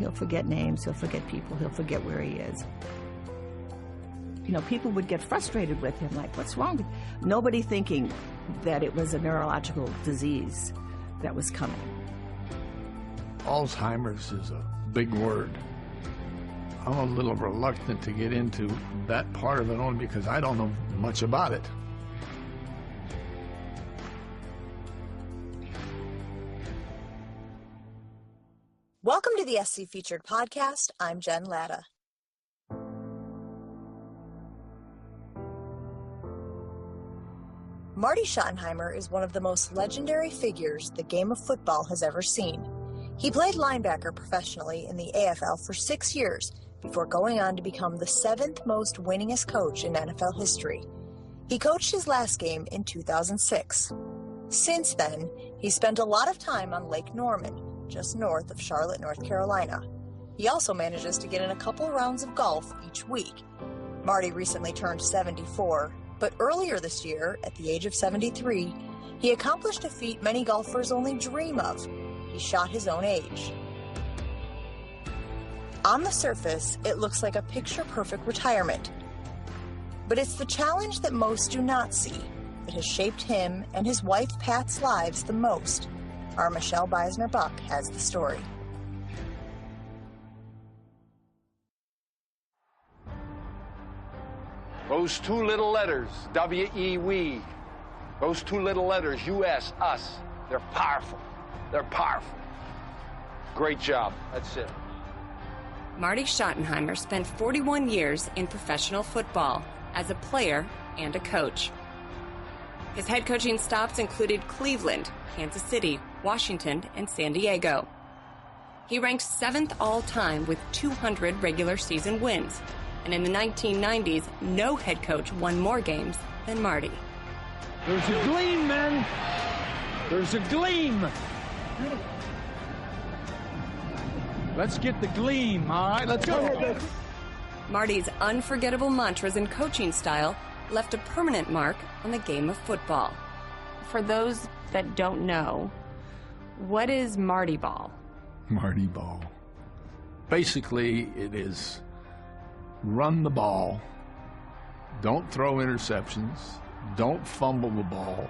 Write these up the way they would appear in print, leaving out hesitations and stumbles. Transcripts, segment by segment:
He'll forget names, he'll forget people, he'll forget where he is. You know, people would get frustrated with him, like, what's wrong with him? Nobody thinking that it was a neurological disease that was coming. Alzheimer's is a big word. I'm a little reluctant to get into that part of it only because I don't know much about it. Welcome to the SC Featured Podcast. I'm Jen Latta. Marty Schottenheimer is one of the most legendary figures the game of football has ever seen. He played linebacker professionally in the AFL for 6 years before going on to become the 7th most winningest coach in NFL history. He coached his last game in 2006. Since then, he spent a lot of time on Lake Norman, just north of Charlotte, North Carolina. He also manages to get in a couple rounds of golf each week. Marty recently turned 74, but earlier this year, at the age of 73, he accomplished a feat many golfers only dream of. He shot his own age. On the surface, it looks like a picture-perfect retirement. But it's the challenge that most do not see that has shaped him and his wife Pat's lives the most. Our Michelle Beisner-Buck has the story. Those two little letters, W-E, we. Those two little letters, U-S, us. They're powerful. They're powerful. Great job. That's it. Marty Schottenheimer spent 41 years in professional football as a player and a coach. His head coaching stops included Cleveland, Kansas City, Washington, and San Diego. He ranked 7th all-time with 200 regular season wins, and in the 1990s, no head coach won more games than Marty. There's a gleam, men! There's a gleam! Let's get the gleam, all right? Let's go! Marty's unforgettable mantras and coaching style left a permanent mark on the game of football. For those that don't know, what is Marty Ball? Marty Ball. Basically, it is run the ball, don't throw interceptions, don't fumble the ball,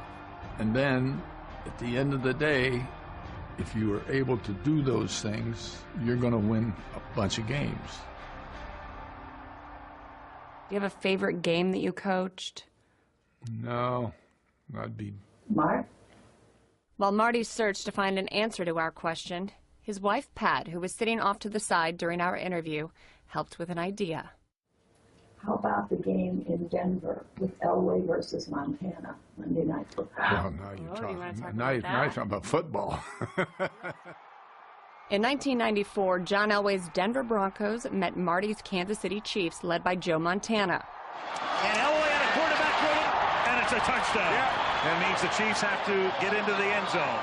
and then at the end of the day, if you are able to do those things, you're going to win a bunch of games. Do you have a favorite game that you coached? No, I'd be... Mark? While Marty searched to find an answer to our question, his wife Pat, who was sitting off to the side during our interview, helped with an idea. How about the game in Denver with Elway versus Montana, Monday Night Football? Well, now you're talking about football. In 1994, John Elway's Denver Broncos met Marty's Kansas City Chiefs, led by Joe Montana. And Elway had a quarterback rating, and it's a touchdown. Yeah. That means the Chiefs have to get into the end zone.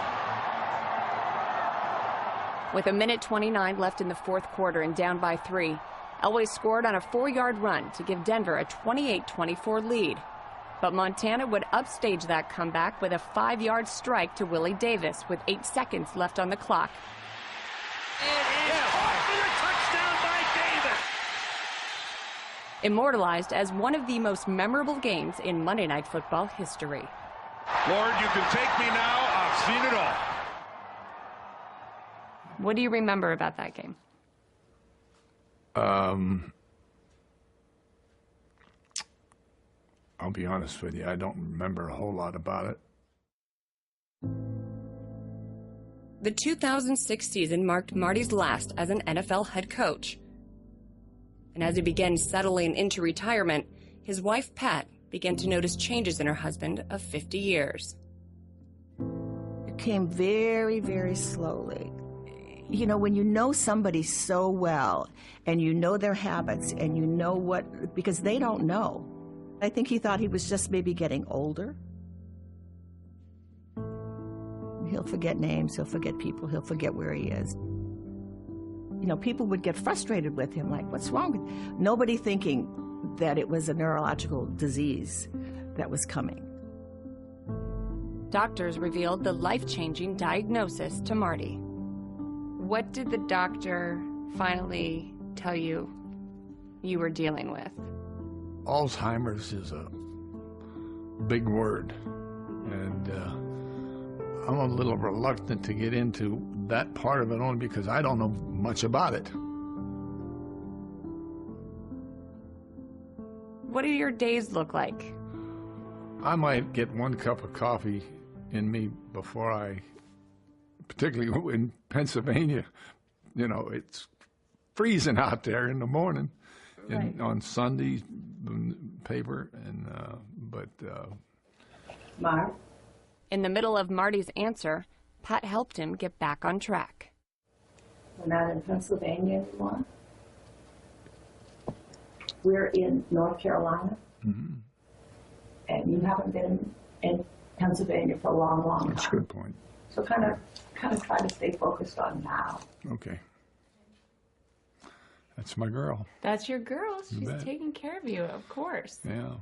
With 1:29 left in the fourth quarter and down by 3, Elway scored on a 4-yard run to give Denver a 28-24 lead. But Montana would upstage that comeback with a 5-yard strike to Willie Davis with 8 seconds left on the clock. It is a touchdown by Davis. Immortalized as one of the most memorable games in Monday Night Football history. Lord, you can take me now. I've seen it all. What do you remember about that game? I'll be honest with you, I don't remember a whole lot about it. The 2006 season marked Marty's last as an NFL head coach. And as he began settling into retirement, his wife Pat began to notice changes in her husband of 50 years. It came very, very slowly. You know, when you know somebody so well, and you know their habits, and you know what, because they don't know. I think he thought he was just maybe getting older. He'll forget names, he'll forget people, he'll forget where he is. You know, people would get frustrated with him, like, what's wrong with him? Nobody thinking that it was a neurological disease that was coming. Doctors revealed the life-changing diagnosis to Marty. What did the doctor finally tell you you were dealing with? Alzheimer's is a big word, and I'm a little reluctant to get into that part of it only because I don't know much about it. What do your days look like? I might get one cup of coffee in me before I, particularly in Pennsylvania, you know, it's freezing out there in the morning. Right. On Sundays, paper, and Mark? In the middle of Marty's answer, Pat helped him get back on track. We're not in Pennsylvania anymore. We're in North Carolina. Mm-hmm. And you haven't been in Pennsylvania for a long, long time. That's a good point. So kind of try to stay focused on now. Okay. That's my girl. That's your girl. She's taking care of you, of course. Yeah.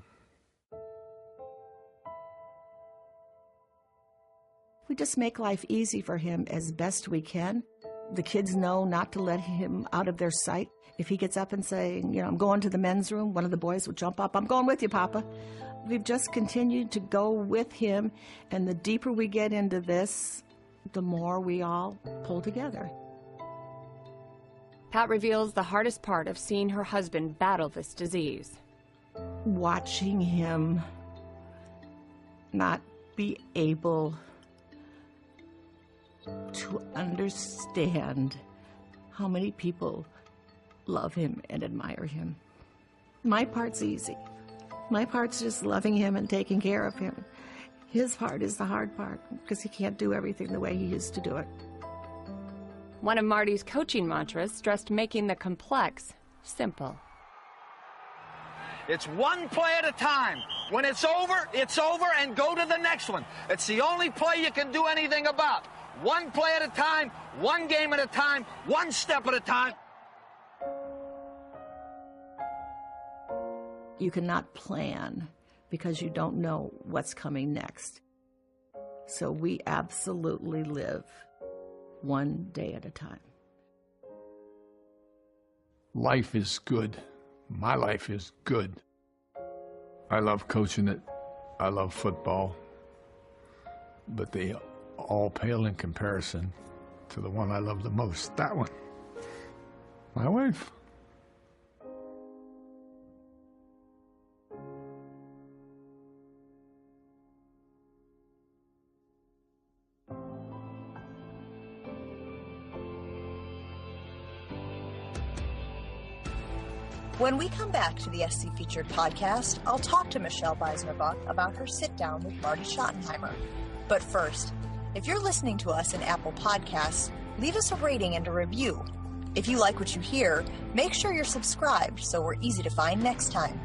We just make life easy for him as best we can. The kids know not to let him out of their sight. If he gets up and saying, you know, I'm going to the men's room, one of the boys would jump up, I'm going with you, Papa. We've just continued to go with him, and the deeper we get into this, the more we all pull together. Pat reveals the hardest part of seeing her husband battle this disease. Watching him not be able to understand how many people love him and admire him. My part's easy. My part's just loving him and taking care of him. His part is the hard part because he can't do everything the way he used to do it. One of Marty's coaching mantras stressed making the complex simple. It's one play at a time. When it's over, and go to the next one. It's the only play you can do anything about. One play at a time, one game at a time, one step at a time. You cannot plan because you don't know what's coming next. So we absolutely live one day at a time. Life is good. My life is good. I love coaching it. I love football. But they all pale in comparison to the one I love the most. That one. My wife. When we come back to the SC Featured podcast, I'll talk to Michelle Beisner-Buck about her sit-down with Marty Schottenheimer. But first, if you're listening to us in Apple Podcasts, leave us a rating and a review. If you like what you hear, make sure you're subscribed so we're easy to find next time.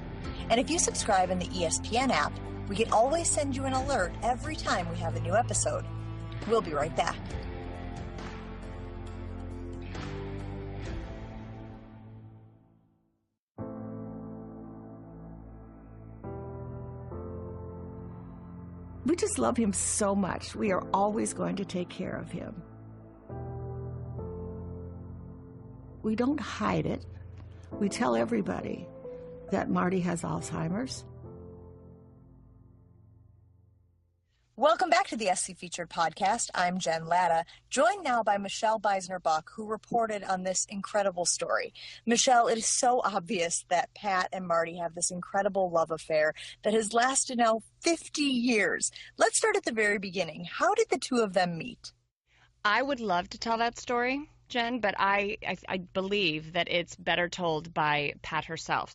And if you subscribe in the ESPN app, we can always send you an alert every time we have a new episode. We'll be right back. We just love him so much. We are always going to take care of him. We don't hide it. We tell everybody that Marty has Alzheimer's. Welcome back to the SC Featured podcast. I'm Jen Latta, joined now by Michelle Beisner-Buck, who reported on this incredible story. Michelle, it is so obvious that Pat and Marty have this incredible love affair that has lasted now 50 years. Let's start at the very beginning. How did the two of them meet? I would love to tell that story, Jen, but I believe that it's better told by Pat herself.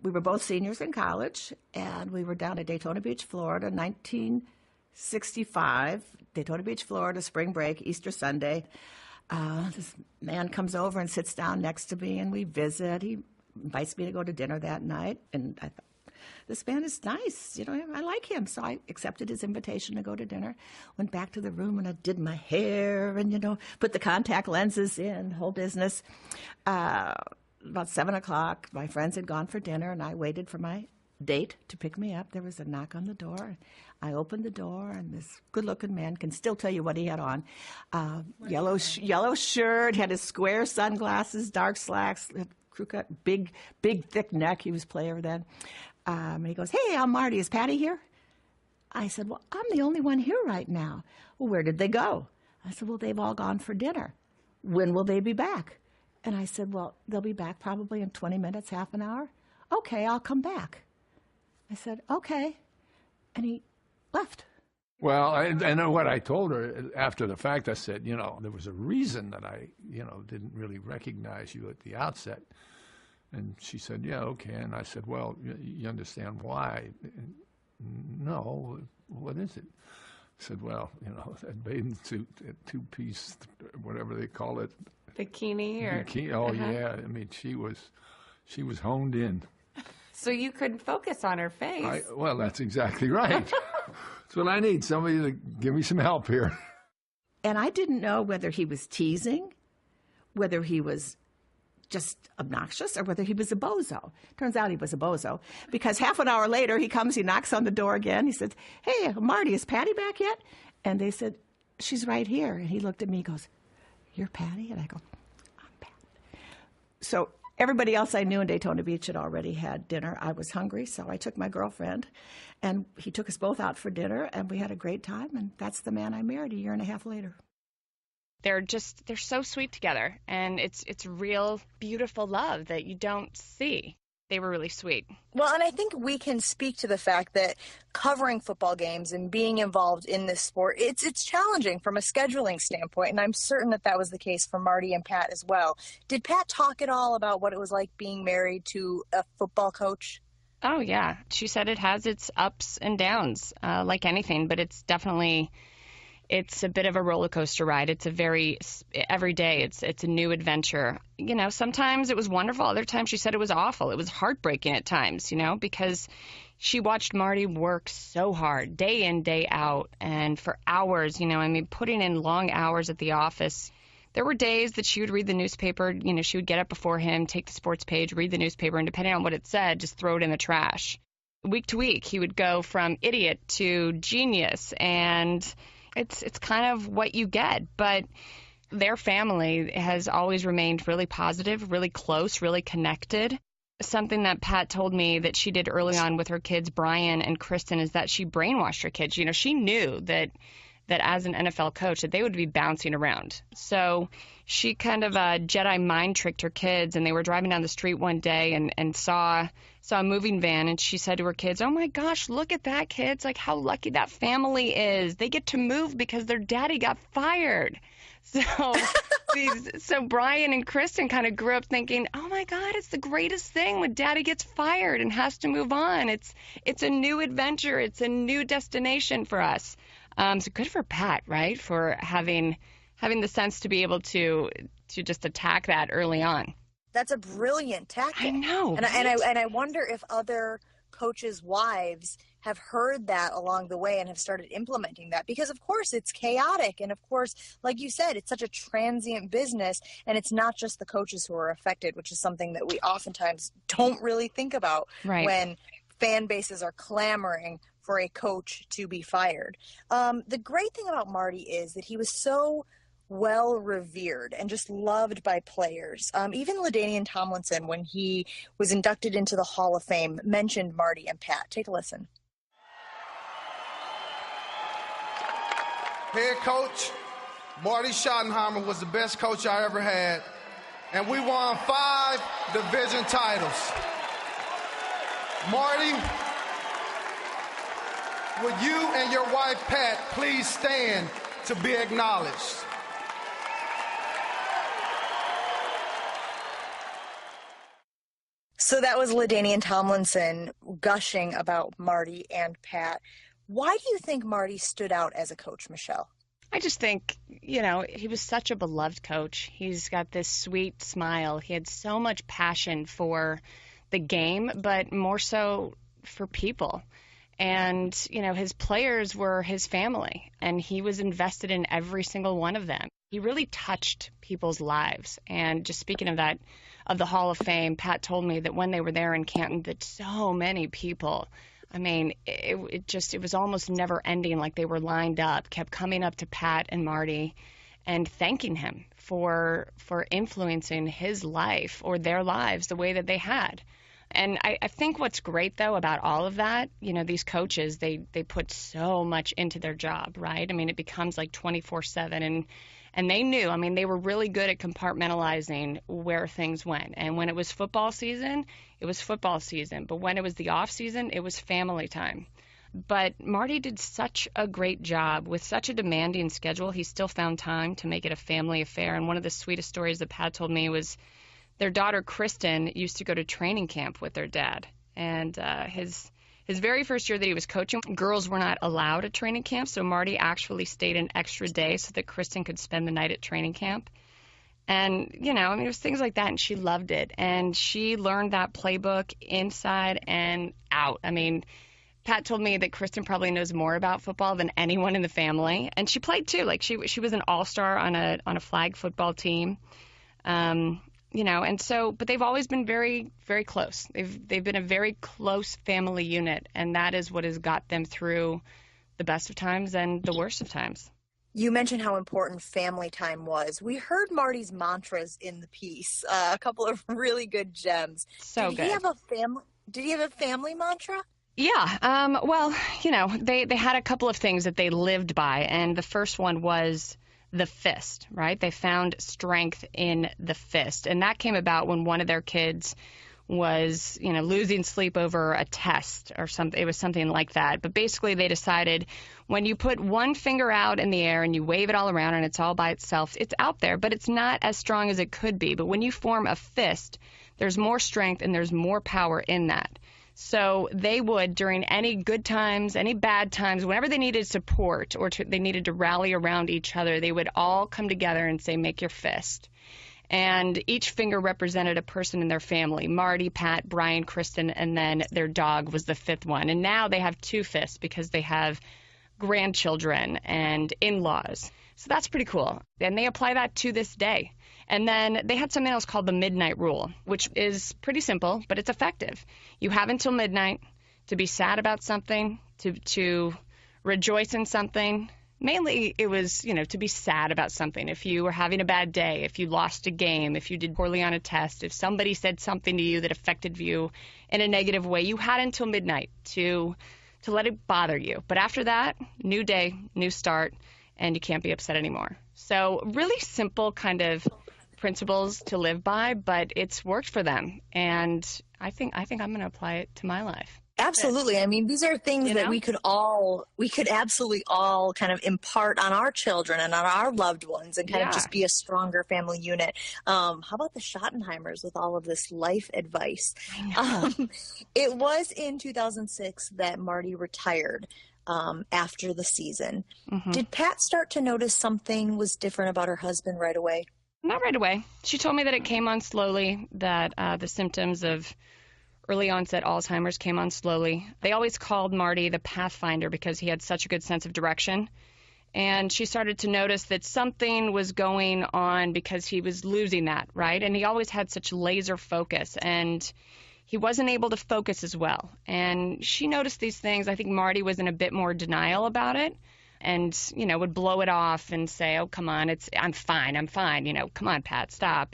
We were both seniors in college, and we were down at Daytona Beach, Florida, 1965, Daytona Beach, Florida, spring break, Easter Sunday. This man comes over and sits down next to me, and we visit. He invites me to go to dinner that night, and I thought, this man is nice, you know, I like him. So I accepted his invitation to go to dinner, went back to the room, and I did my hair and, you know, put the contact lenses in, whole business. About 7 o'clock, my friends had gone for dinner, and I waited for my date to pick me up. There was a knock on the door. I opened the door, and this good-looking man, can still tell you what he had on. Yellow shirt, had his square sunglasses, dark slacks, crew cut, big, thick neck. He was player then. And he goes, "Hey, I'm Marty. Is Patty here?" I said, "Well, I'm the only one here right now." "Well, where did they go?" I said, "Well, they've all gone for dinner. When will they be back?" And I said, "Well, they'll be back probably in 20 minutes, half an hour." "Okay, I'll come back." I said, "Okay." And he left. Well, I know what I told her after the fact. I said, there was a reason that I, didn't really recognize you at the outset. And she said, "Yeah, okay." And I said, "Well, you understand why?" And, "No, what is it?" I said, "Well, that bathing suit, that two-piece, whatever they call it. Bikini or? Bikini, oh, yeah. I mean, she was honed in. So you couldn't focus on her face. Well, that's exactly right. That's what I need, somebody to give me some help here. And I didn't know whether he was teasing, whether he was just obnoxious, or whether he was a bozo. Turns out he was a bozo, because half an hour later he comes, he knocks on the door again. He says, "Hey, Marty, is Patty back yet?" And they said, "She's right here." And he looked at me, he goes, "You're Patty?" And I go, "I'm Pat." So everybody else I knew in Daytona Beach had already had dinner. I was hungry, so I took my girlfriend, and he took us both out for dinner, and we had a great time, and that's the man I married a year and a half later. They're so sweet together, and it's real, beautiful love that you don't see. They were really sweet. Well, and I think we can speak to the fact that covering football games and being involved in this sport, it's challenging from a scheduling standpoint, and I'm certain that was the case for Marty and Pat as well. Did Pat talk at all about what it was like being married to a football coach? Oh, yeah. She said it has its ups and downs, like anything, but it's a bit of a roller coaster ride. It's every day it's a new adventure. Sometimes it was wonderful. Other times she said it was awful. It was heartbreaking at times, because she watched Marty work so hard, day in, day out, and for hours, putting in long hours at the office. There were days that she would read the newspaper, she would get up before him, take the sports page, read the newspaper, and depending on what it said, just throw it in the trash. Week to week, he would go from idiot to genius, and it's kind of what you get. But their family has always remained really positive, really close, really connected. Something that Pat told me that she did early on with her kids, Brian and Kristen, is that she brainwashed her kids. She knew that as an NFL coach that they would be bouncing around. So she kind of Jedi mind tricked her kids, and they were driving down the street one day and saw a moving van, and she said to her kids, "Oh my gosh, look at that, kids. Like, how lucky that family is. They get to move because their daddy got fired." So Brian and Kristen kind of grew up thinking, "Oh my God, it's the greatest thing when daddy gets fired and has to move on. It's a new adventure. It's a new destination for us." So good for Pat, right? For having the sense to be able to just attack that early on. That's a brilliant tactic. I know. And I wonder if other coaches' wives have heard that along the way and have started implementing that, because of course it's chaotic, and of course, like you said, it's such a transient business, and it's not just the coaches who are affected, which is something that we oftentimes don't really think about when fan bases are clamoring for a coach to be fired. The great thing about Marty is that he was so well revered and just loved by players. Even LaDainian Tomlinson, when he was inducted into the Hall of Fame, mentioned Marty and Pat. Take a listen. Head coach Marty Schottenheimer was the best coach I ever had, and we won 5 division titles. Marty, would you and your wife Pat please stand to be acknowledged? So that was LaDainian Tomlinson gushing about Marty and Pat. Why do you think Marty stood out as a coach, Michelle? I just think, he was such a beloved coach. He's got this sweet smile. He had so much passion for the game, but more so for people. And, his players were his family, and he was invested in every single one of them. He really touched people's lives. And just speaking of that, of the Hall of Fame, Pat told me that when they were there in Canton, that so many people, I mean, it was almost never ending, like they were lined up, kept coming up to Pat and Marty and thanking him for influencing his life or their lives the way that they had. And I think what's great, though, about all of that, you know, these coaches, they put so much into their job, right? I mean, it becomes like 24/7. And they knew, I mean, they were really good at compartmentalizing where things went. And when it was football season, it was football season. But when it was the off season, it was family time. But Marty did such a great job with such a demanding schedule. He still found time to make it a family affair. And one of the sweetest stories that Pat told me was their daughter, Kristen, used to go to training camp with their dad. And his very first year that he was coaching, girls were not allowed at training camp, so Marty actually stayed an extra day so that Kristen could spend the night at training camp. And, you know, I mean, it was things like that, and she loved it. And she learned that playbook inside and out. I mean, Pat told me that Kristen probably knows more about football than anyone in the family. And she played, too. Like, she was an all-star on a flag football team. You know, and so, but they've always been very, very close. They've been a very close family unit, and that is what has got them through the best of times and the worst of times. You mentioned how important family time was. We heard Marty's mantras in the piece, a couple of really good gems. So good. Did he have a family mantra? Yeah. Well, you know, they had a couple of things that they lived by, and the first one was the fist, right? They found strength in the fist. And that came about when one of their kids was, you know, losing sleep over a test or something. It was something like that. But basically they decided when you put one finger out in the air and you wave it all around and it's all by itself, it's out there, but it's not as strong as it could be. But when you form a fist, there's more strength and there's more power in that. So they would, during any good times, any bad times, whenever they needed support or they needed to rally around each other, they would all come together and say, make your fist. And each finger represented a person in their family, Marty, Pat, Brian, Kristen, and then their dog was the fifth one. And now they have two fists because they have grandchildren and in-laws. So that's pretty cool. And they apply that to this day. And then they had something else called the midnight rule, which is pretty simple, but it's effective. You have until midnight to be sad about something, to rejoice in something. Mainly it was, you know, to be sad about something. If you were having a bad day, if you lost a game, if you did poorly on a test, if somebody said something to you that affected you in a negative way, you had until midnight to let it bother you. But after that, new day, new start, and you can't be upset anymore. So really simple kind of principles to live by, but it's worked for them. And I think I'm going to apply it to my life. Absolutely. I mean, these are things that we could absolutely all kind of impart on our children and on our loved ones and kind of just be a stronger family unit. How about the Schottenheimers with all of this life advice? It was in 2006 that Marty retired after the season. Mm-hmm. Did Pat start to notice something was different about her husband right away? Not right away. She told me that it came on slowly, that the symptoms of early onset Alzheimer's came on slowly. They always called Marty the Pathfinder because he had such a good sense of direction. And she started to notice that something was going on because he was losing that, right? And he always had such laser focus, and he wasn't able to focus as well. And she noticed these things. I think Marty was in a bit more denial about it and, you know, would blow it off and say, oh, come on, I'm fine. You know, come on, Pat, stop.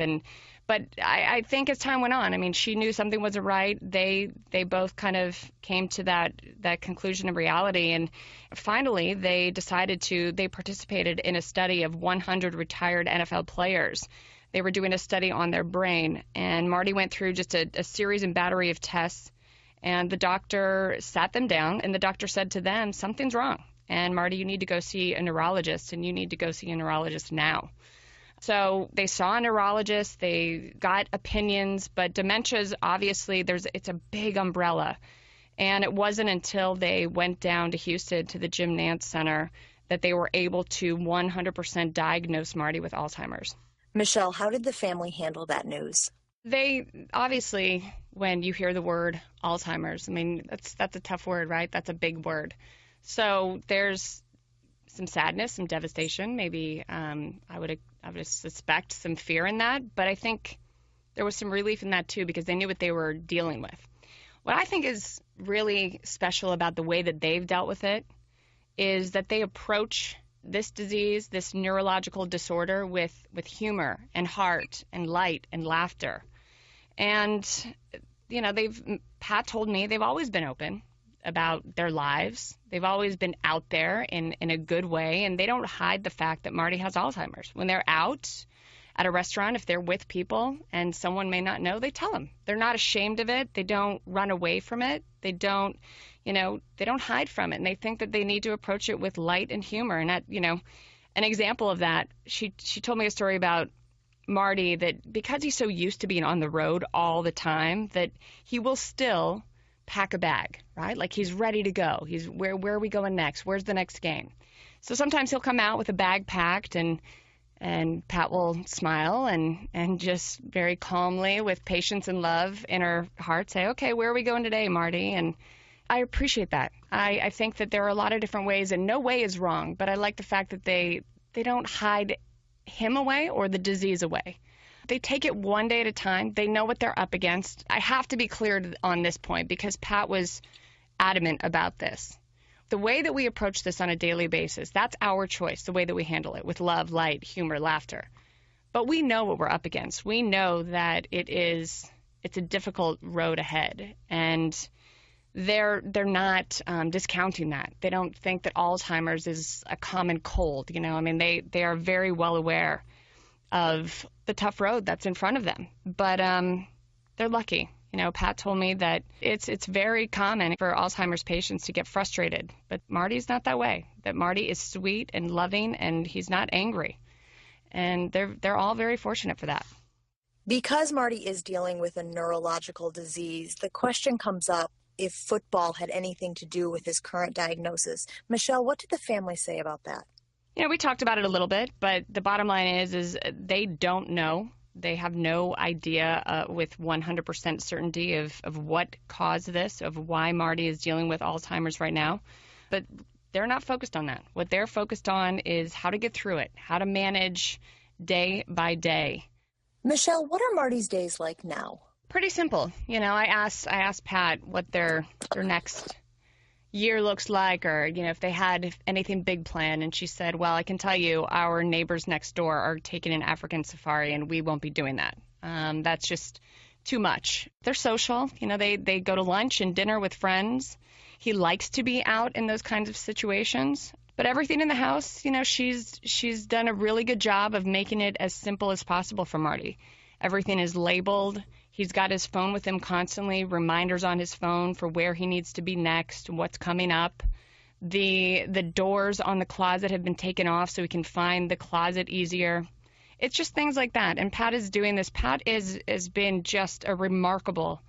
But I think as time went on, I mean, she knew something wasn't right. They both kind of came to that conclusion of reality. And finally, they participated in a study of 100 retired NFL players. They were doing a study on their brain. And Marty went through just a series and battery of tests. And the doctor sat them down, and the doctor said to them, something's wrong. And Marty, you need to go see a neurologist, and you need to go see a neurologist now. So they saw a neurologist, they got opinions, but dementia's obviously it's a big umbrella. And it wasn't until they went down to Houston to the Jim Nance Center that they were able to 100% diagnose Marty with Alzheimer's. Michelle, how did the family handle that news? They obviously, when you hear the word Alzheimer's, I mean, that's a tough word, right? That's a big word. So there's sadness, some devastation, maybe I would suspect some fear in that, but I think there was some relief in that too because they knew what they were dealing with. What I think is really special about the way that they've dealt with it is that they approach this disease, this neurological disorder, with humor and heart and light and laughter. And, you know, Pat told me they've always been open about their lives. They've always been out there in a good way, and they don't hide the fact that Marty has Alzheimer's. When they're out at a restaurant, if they're with people and someone may not know, they tell them. They're not ashamed of it. They don't run away from it. They don't hide from it. And they think that they need to approach it with light and humor. And that, you know, an example of that, she told me a story about Marty that because he's so used to being on the road all the time, that he will still pack a bag, right? Like he's ready to go. He's where are we going next? Where's the next game? So sometimes he'll come out with a bag packed and Pat will smile and just very calmly, with patience and love in her heart, say, okay, where are we going today, Marty? And I appreciate that. I think that there are a lot of different ways, and no way is wrong, but I like the fact that they don't hide him away or the disease away. They take it one day at a time. They know what they're up against. I have to be clear on this point because Pat was adamant about this. The way that we approach this on a daily basis, that's our choice, the way that we handle it, with love, light, humor, laughter. But we know what we're up against. We know that it's a difficult road ahead, and they're not discounting that. They don't think that Alzheimer's is a common cold. You know, I mean, they are very well aware of the tough road that's in front of them. But they're lucky. You know, Pat told me that it's very common for Alzheimer's patients to get frustrated, but Marty's not that way. That Marty is sweet and loving, and he's not angry. And they're all very fortunate for that. Because Marty is dealing with a neurological disease, the question comes up if football had anything to do with his current diagnosis. Michelle, what did the family say about that? You know, we talked about it a little bit, but the bottom line is they don't know. They have no idea with 100% certainty of what caused this, of why Marty is dealing with Alzheimer's right now. But they're not focused on that. What they're focused on is how to get through it, how to manage day by day. Michelle, what are Marty's days like now? Pretty simple. You know, I asked Pat what their next year looks like, or, you know, if they had anything big planned, and she said, well, I can tell you our neighbors next door are taking an African safari, and we won't be doing that. That's just too much. They're social. You know, they go to lunch and dinner with friends. He likes to be out in those kinds of situations. But everything in the house, you know, she's done a really good job of making it as simple as possible for Marty. Everything is labeled. He's got his phone with him constantly, reminders on his phone for where he needs to be next, what's coming up. The doors on the closet have been taken off so he can find the closet easier. It's just things like that. And Pat is doing this. Pat has been just a remarkable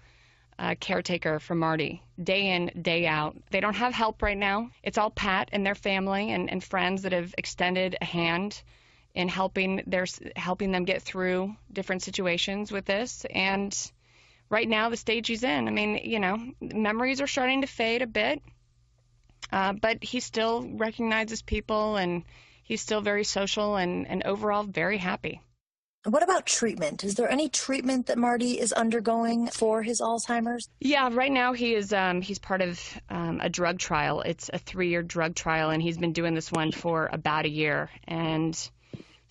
caretaker for Marty, day in, day out. They don't have help right now. It's all Pat and their family and friends that have extended a hand in helping them get through different situations with this. And right now, the stage he's in, I mean, you know, memories are starting to fade a bit, but he still recognizes people, and he's still very social and overall very happy. What about treatment? Is there any treatment that Marty is undergoing for his Alzheimer's? Yeah, right now he's part of a drug trial. It's a 3-year drug trial, and he's been doing this one for about a year. And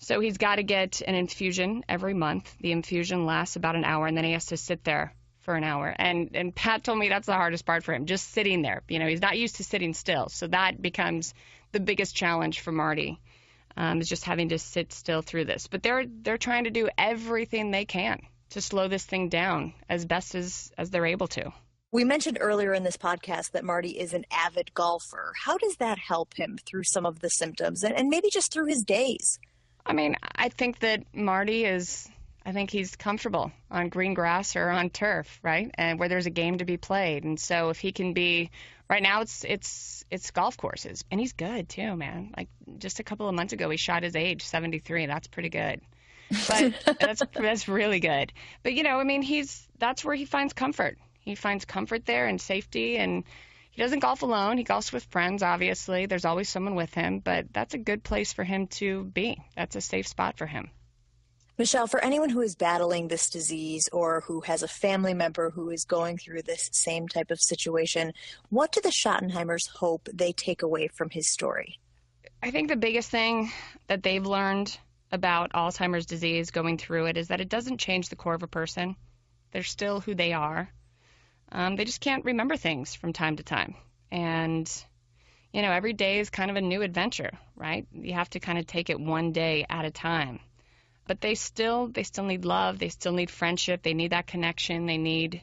so he's got to get an infusion every month. The infusion lasts about an hour, and then he has to sit there for an hour. And Pat told me that's the hardest part for him, just sitting there. You know, he's not used to sitting still, so that becomes the biggest challenge for Marty, is just having to sit still through this. But they're trying to do everything they can to slow this thing down as best as they're able to. We mentioned earlier in this podcast that Marty is an avid golfer. How does that help him through some of the symptoms and maybe just through his days? I mean, I think that Marty he's comfortable on green grass or on turf, right? And where there's a game to be played. And so if he can be, right now it's golf courses, and he's good too, man. Like just a couple of months ago, he shot his age, 73. That's pretty good. But that's really good. But, you know, I mean, that's where he finds comfort. He finds comfort there and safety, and He doesn't golf alone. He golfs with friends, obviously. There's always someone with him, but that's a good place for him to be. That's a safe spot for him. Michelle, for anyone who is battling this disease or who has a family member who is going through this same type of situation, what do the Schottenheimers hope they take away from his story? I think the biggest thing that they've learned about Alzheimer's disease going through it is that it doesn't change the core of a person. They're still who they are. They just can't remember things from time to time. And, you know, every day is kind of a new adventure, right? You have to kind of take it one day at a time. But they still need love. They still need friendship. They need that connection. They need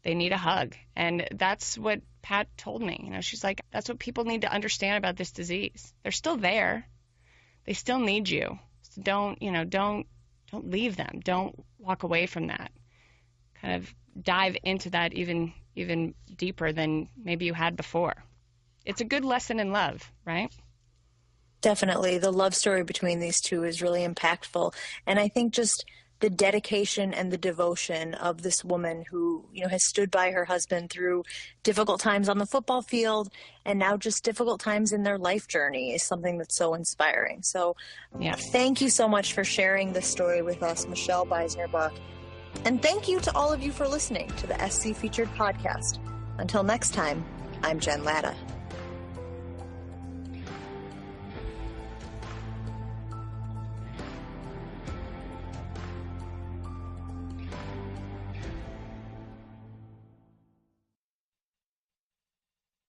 a hug. And that's what Pat told me. You know, she's like, that's what people need to understand about this disease. They're still there. They still need you. So don't leave them. Don't walk away from that. Kind of dive into that even deeper than maybe you had before. It's a good lesson in love, right? Definitely. The love story between these two is really impactful. And I think just the dedication and the devotion of this woman who, you know, has stood by her husband through difficult times on the football field and now just difficult times in their life journey is something that's so inspiring. So Thank you so much for sharing this story with us, Michelle Beisner-Bach. And thank you to all of you for listening to the SC Featured podcast. Until next time, I'm Jen Latta.